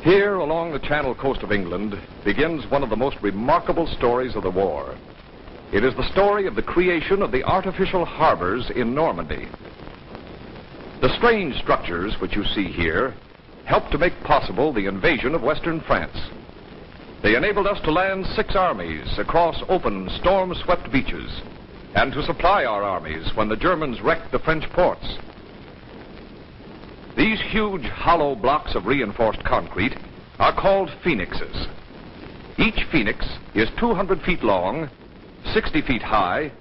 Here, along the Channel coast of England, begins one of the most remarkable stories of the war. It is the story of the creation of the artificial harbors in Normandy. The strange structures which you see here helped to make possible the invasion of Western France. They enabled us to land 6 armies across open, storm-swept beaches, and to supply our armies when the Germans wrecked the French ports. These huge hollow blocks of reinforced concrete are called phoenixes. Each phoenix is 200 feet long, 60 feet high,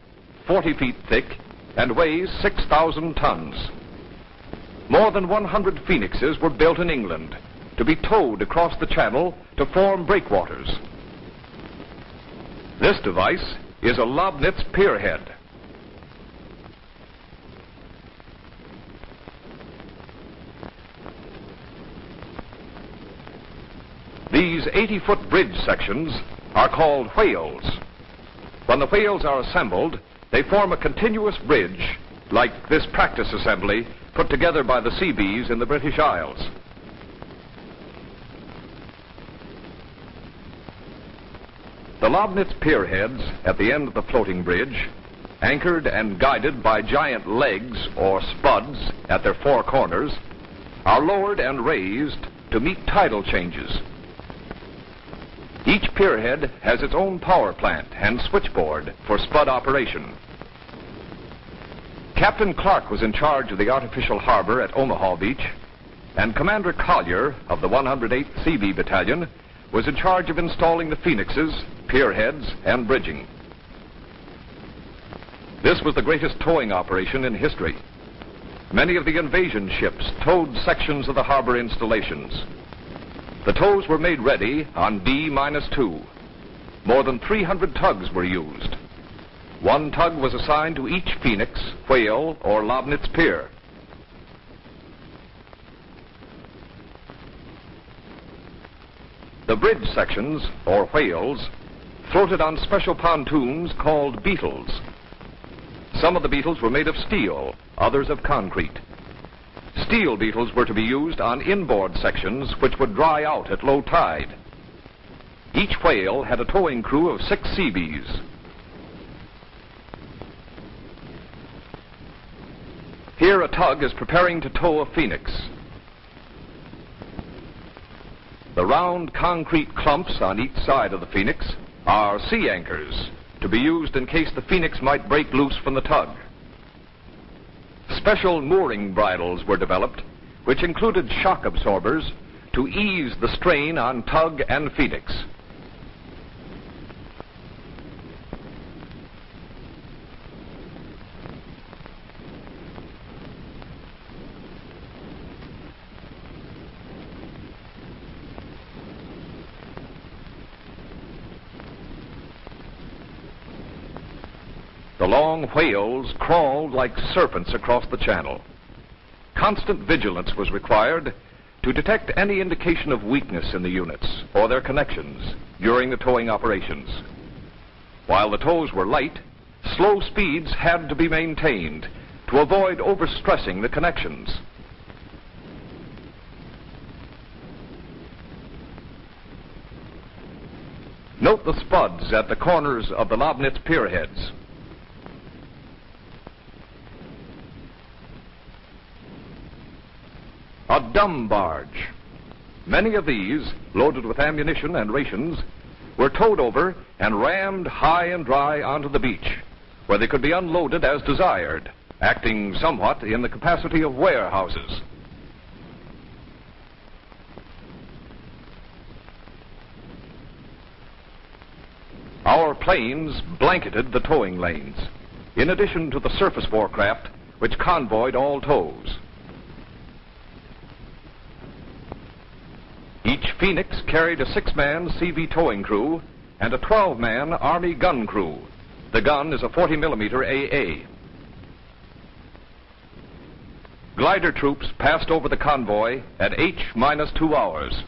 40 feet thick, and weighs 6,000 tons. More than 100 phoenixes were built in England to be towed across the Channel to form breakwaters. This device is a Lobnitz pierhead. These 80-foot bridge sections are called whales. When the whales are assembled, they form a continuous bridge like this practice assembly put together by the Seabees in the British Isles. The Lobnitz pierheads at the end of the floating bridge, anchored and guided by giant legs or spuds at their 4 corners, are lowered and raised to meet tidal changes. Each pierhead has its own power plant and switchboard for spud operation. Captain Clark was in charge of the artificial harbor at Omaha Beach, and Commander Collier of the 108th Seabee Battalion was in charge of installing the phoenixes, pierheads, and bridging. This was the greatest towing operation in history. Many of the invasion ships towed sections of the harbor installations. The tows were made ready on D-2. More than 300 tugs were used. 1 tug was assigned to each phoenix, whale, or Lobnitz pier. The bridge sections, or whales, floated on special pontoons called beetles. Some of the beetles were made of steel, others of concrete. Steel beetles were to be used on inboard sections which would dry out at low tide. Each whale had a towing crew of 6 Seabees. Here a tug is preparing to tow a phoenix. The round concrete clumps on each side of the phoenix are sea anchors to be used in case the phoenix might break loose from the tug. Special mooring bridles were developed, which included shock absorbers to ease the strain on tug and phoenix. The long whales crawled like serpents across the Channel. Constant vigilance was required to detect any indication of weakness in the units or their connections during the towing operations. While the tows were light, slow speeds had to be maintained to avoid overstressing the connections. Note the spuds at the corners of the Lobnitz pierheads. A dumb barge. Many of these, loaded with ammunition and rations, were towed over and rammed high and dry onto the beach, where they could be unloaded as desired, acting somewhat in the capacity of warehouses. Our planes blanketed the towing lanes, in addition to the surface warcraft which convoyed all tows. Each Phoenix carried a 6-man CV towing crew and a 12-man Army gun crew. The gun is a 40mm AA. Glider troops passed over the convoy at H-2 hours.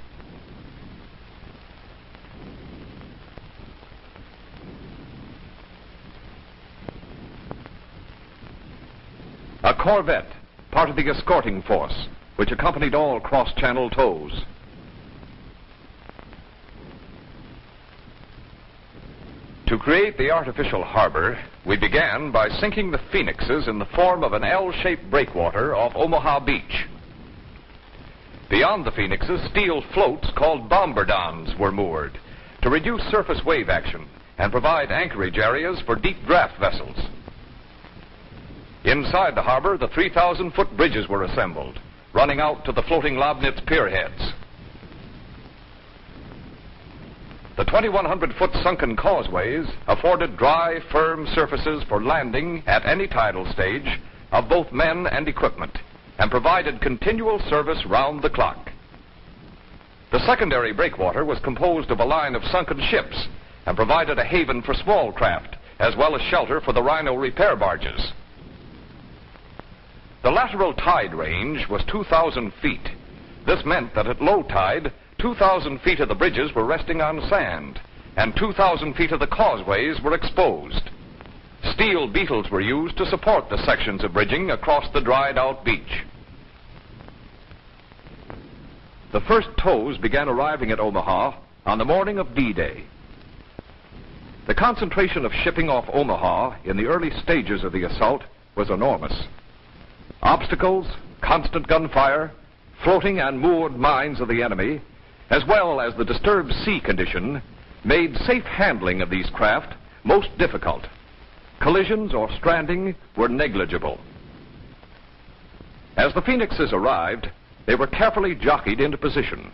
A corvette, part of the escorting force, which accompanied all cross-channel tows. To create the artificial harbor, we began by sinking the Phoenixes in the form of an L-shaped breakwater off Omaha Beach. Beyond the Phoenixes, steel floats called bombardons were moored to reduce surface wave action and provide anchorage areas for deep draft vessels. Inside the harbor, the 3,000-foot bridges were assembled, running out to the floating Lobnitz pierheads. The 2,100-foot sunken causeways afforded dry, firm surfaces for landing at any tidal stage of both men and equipment, and provided continual service round the clock. The secondary breakwater was composed of a line of sunken ships and provided a haven for small craft, as well as shelter for the Rhino repair barges. The lateral tide range was 2,000 feet. This meant that at low tide, 2,000 feet of the bridges were resting on sand, and 2,000 feet of the causeways were exposed. Steel beetles were used to support the sections of bridging across the dried-out beach. The first tows began arriving at Omaha on the morning of D-Day. The concentration of shipping off Omaha in the early stages of the assault was enormous. Obstacles, constant gunfire, floating and moored mines of the enemy, as well as the disturbed sea condition, made safe handling of these craft most difficult. Collisions or stranding were negligible. As the Phoenixes arrived, they were carefully jockeyed into position.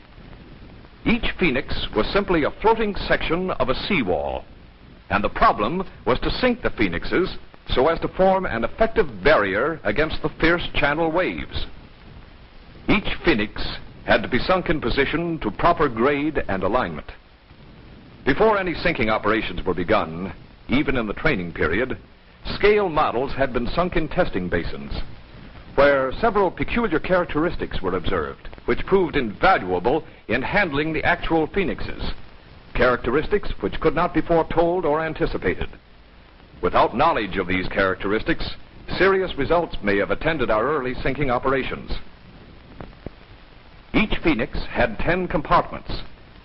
Each Phoenix was simply a floating section of a seawall, and the problem was to sink the Phoenixes so as to form an effective barrier against the fierce channel waves. Each Phoenix had to be sunk in position to proper grade and alignment. Before any sinking operations were begun, even in the training period, scale models had been sunk in testing basins, where several peculiar characteristics were observed, which proved invaluable in handling the actual Phoenixes, characteristics which could not be foretold or anticipated. Without knowledge of these characteristics, serious results may have attended our early sinking operations. Each Phoenix had 10 compartments,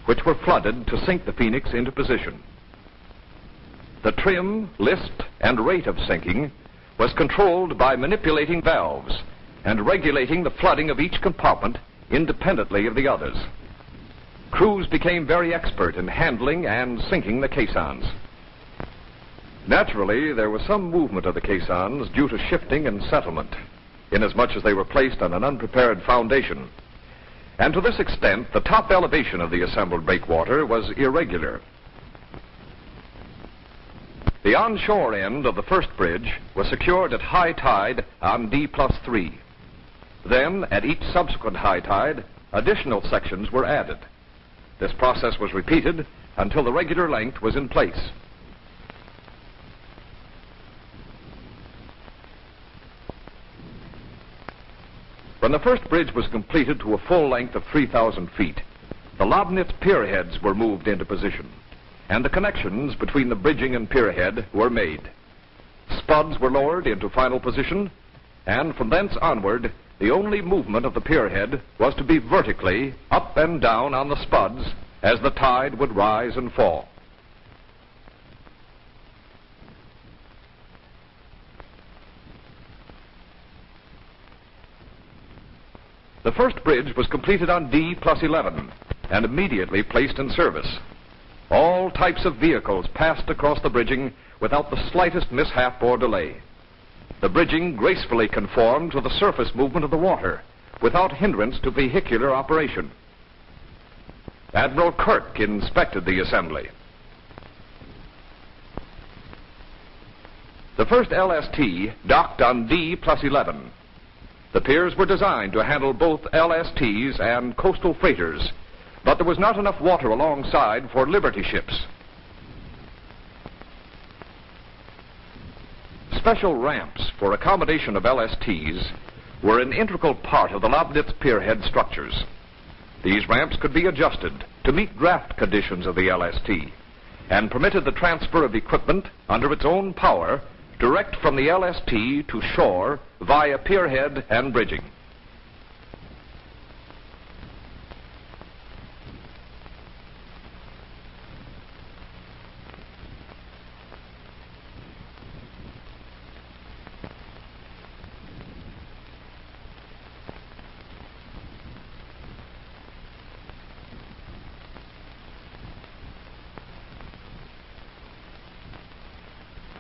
which were flooded to sink the Phoenix into position. The trim, list, and rate of sinking was controlled by manipulating valves and regulating the flooding of each compartment independently of the others. Crews became very expert in handling and sinking the caissons. Naturally, there was some movement of the caissons due to shifting and settlement, inasmuch as they were placed on an unprepared foundation. And to this extent, the top elevation of the assembled breakwater was irregular. The onshore end of the first bridge was secured at high tide on D+3. Then, at each subsequent high tide, additional sections were added. This process was repeated until the regular length was in place. When the first bridge was completed to a full length of 3,000 feet, the Lobnitz pierheads were moved into position, and the connections between the bridging and pierhead were made. Spuds were lowered into final position, and from thence onward, the only movement of the pierhead was to be vertically up and down on the spuds as the tide would rise and fall. The first bridge was completed on D+11 and immediately placed in service. All types of vehicles passed across the bridging without the slightest mishap or delay. The bridging gracefully conformed to the surface movement of the water without hindrance to vehicular operation. Admiral Kirk inspected the assembly. The first LST docked on D+11. The piers were designed to handle both LSTs and coastal freighters, but there was not enough water alongside for Liberty ships. Special ramps for accommodation of LSTs were an integral part of the Lobnitz pierhead structures. These ramps could be adjusted to meet draft conditions of the LST and permitted the transfer of equipment under its own power direct from the LST to shore via pierhead and bridging.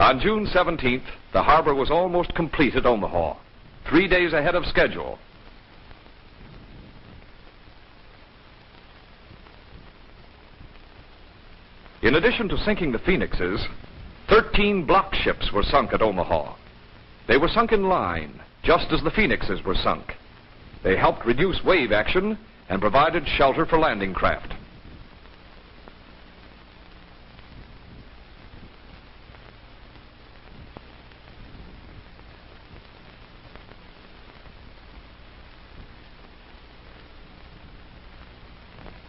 On June 17th, the harbor was almost complete at Omaha, 3 days ahead of schedule. In addition to sinking the Phoenixes, 13 block ships were sunk at Omaha. They were sunk in line, just as the Phoenixes were sunk. They helped reduce wave action and provided shelter for landing craft.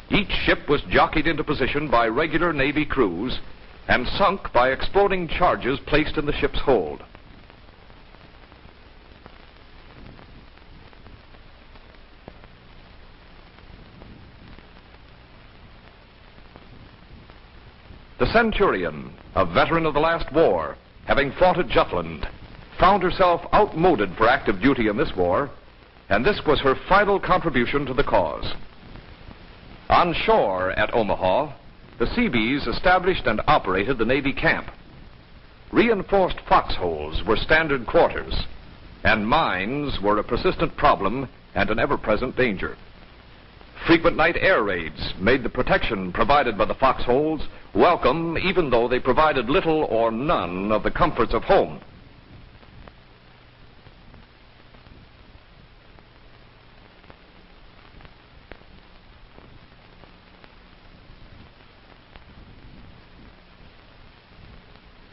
Each ship was jockeyed into position by regular Navy crews and sunk by exploding charges placed in the ship's hold. The Centurion, a veteran of the last war, having fought at Jutland, found herself outmoded for active duty in this war, and this was her final contribution to the cause. On shore at Omaha, the Seabees established and operated the Navy camp. Reinforced foxholes were standard quarters, and mines were a persistent problem and an ever-present danger. Frequent night air raids made the protection provided by the foxholes welcome, even though they provided little or none of the comforts of home.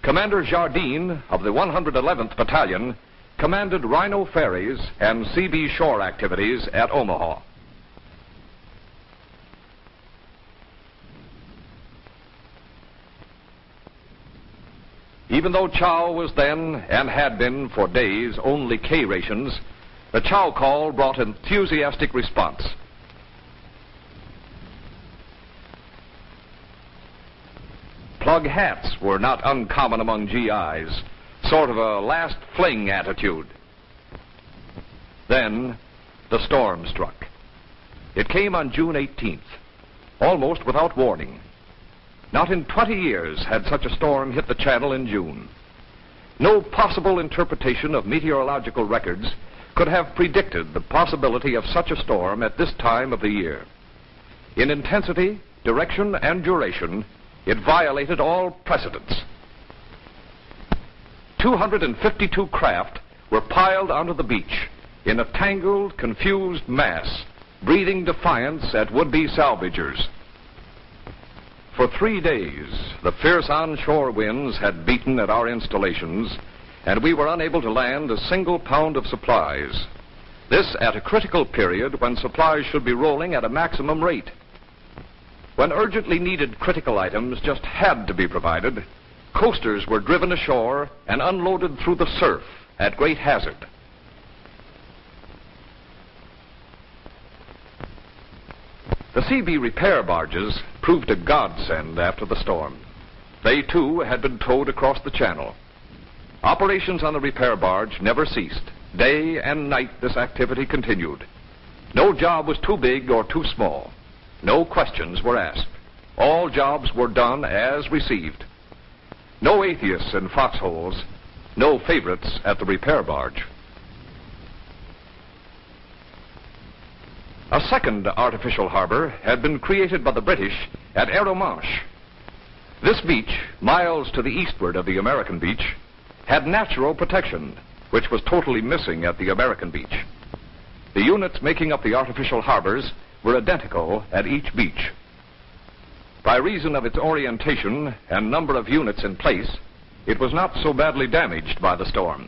Commander Jardine of the 111th Battalion commanded Rhino ferries and Seabees shore activities at Omaha. Even though chow was then, and had been for days, only K rations, the chow call brought enthusiastic response. Plug hats were not uncommon among GIs, sort of a last fling attitude. Then the storm struck. It came on June 18th, almost without warning. Not in 20 years had such a storm hit the channel in June. No possible interpretation of meteorological records could have predicted the possibility of such a storm at this time of the year. In intensity, direction, and duration, it violated all precedents. 252 craft were piled onto the beach in a tangled, confused mass, breathing defiance at would-be salvagers. For 3 days, the fierce onshore winds had beaten at our installations, and we were unable to land a single pound of supplies. This at a critical period when supplies should be rolling at a maximum rate. When urgently needed critical items just had to be provided, coasters were driven ashore and unloaded through the surf at great hazard. The Seabee repair barges proved a godsend after the storm. They, too, had been towed across the channel. Operations on the repair barge never ceased. Day and night this activity continued. No job was too big or too small. No questions were asked. All jobs were done as received. No atheists in foxholes, no favorites at the repair barge. A second artificial harbor had been created by the British at Aeromanche. This beach, miles to the eastward of the American beach, had natural protection, which was totally missing at the American beach. The units making up the artificial harbors were identical at each beach. By reason of its orientation and number of units in place, it was not so badly damaged by the storm.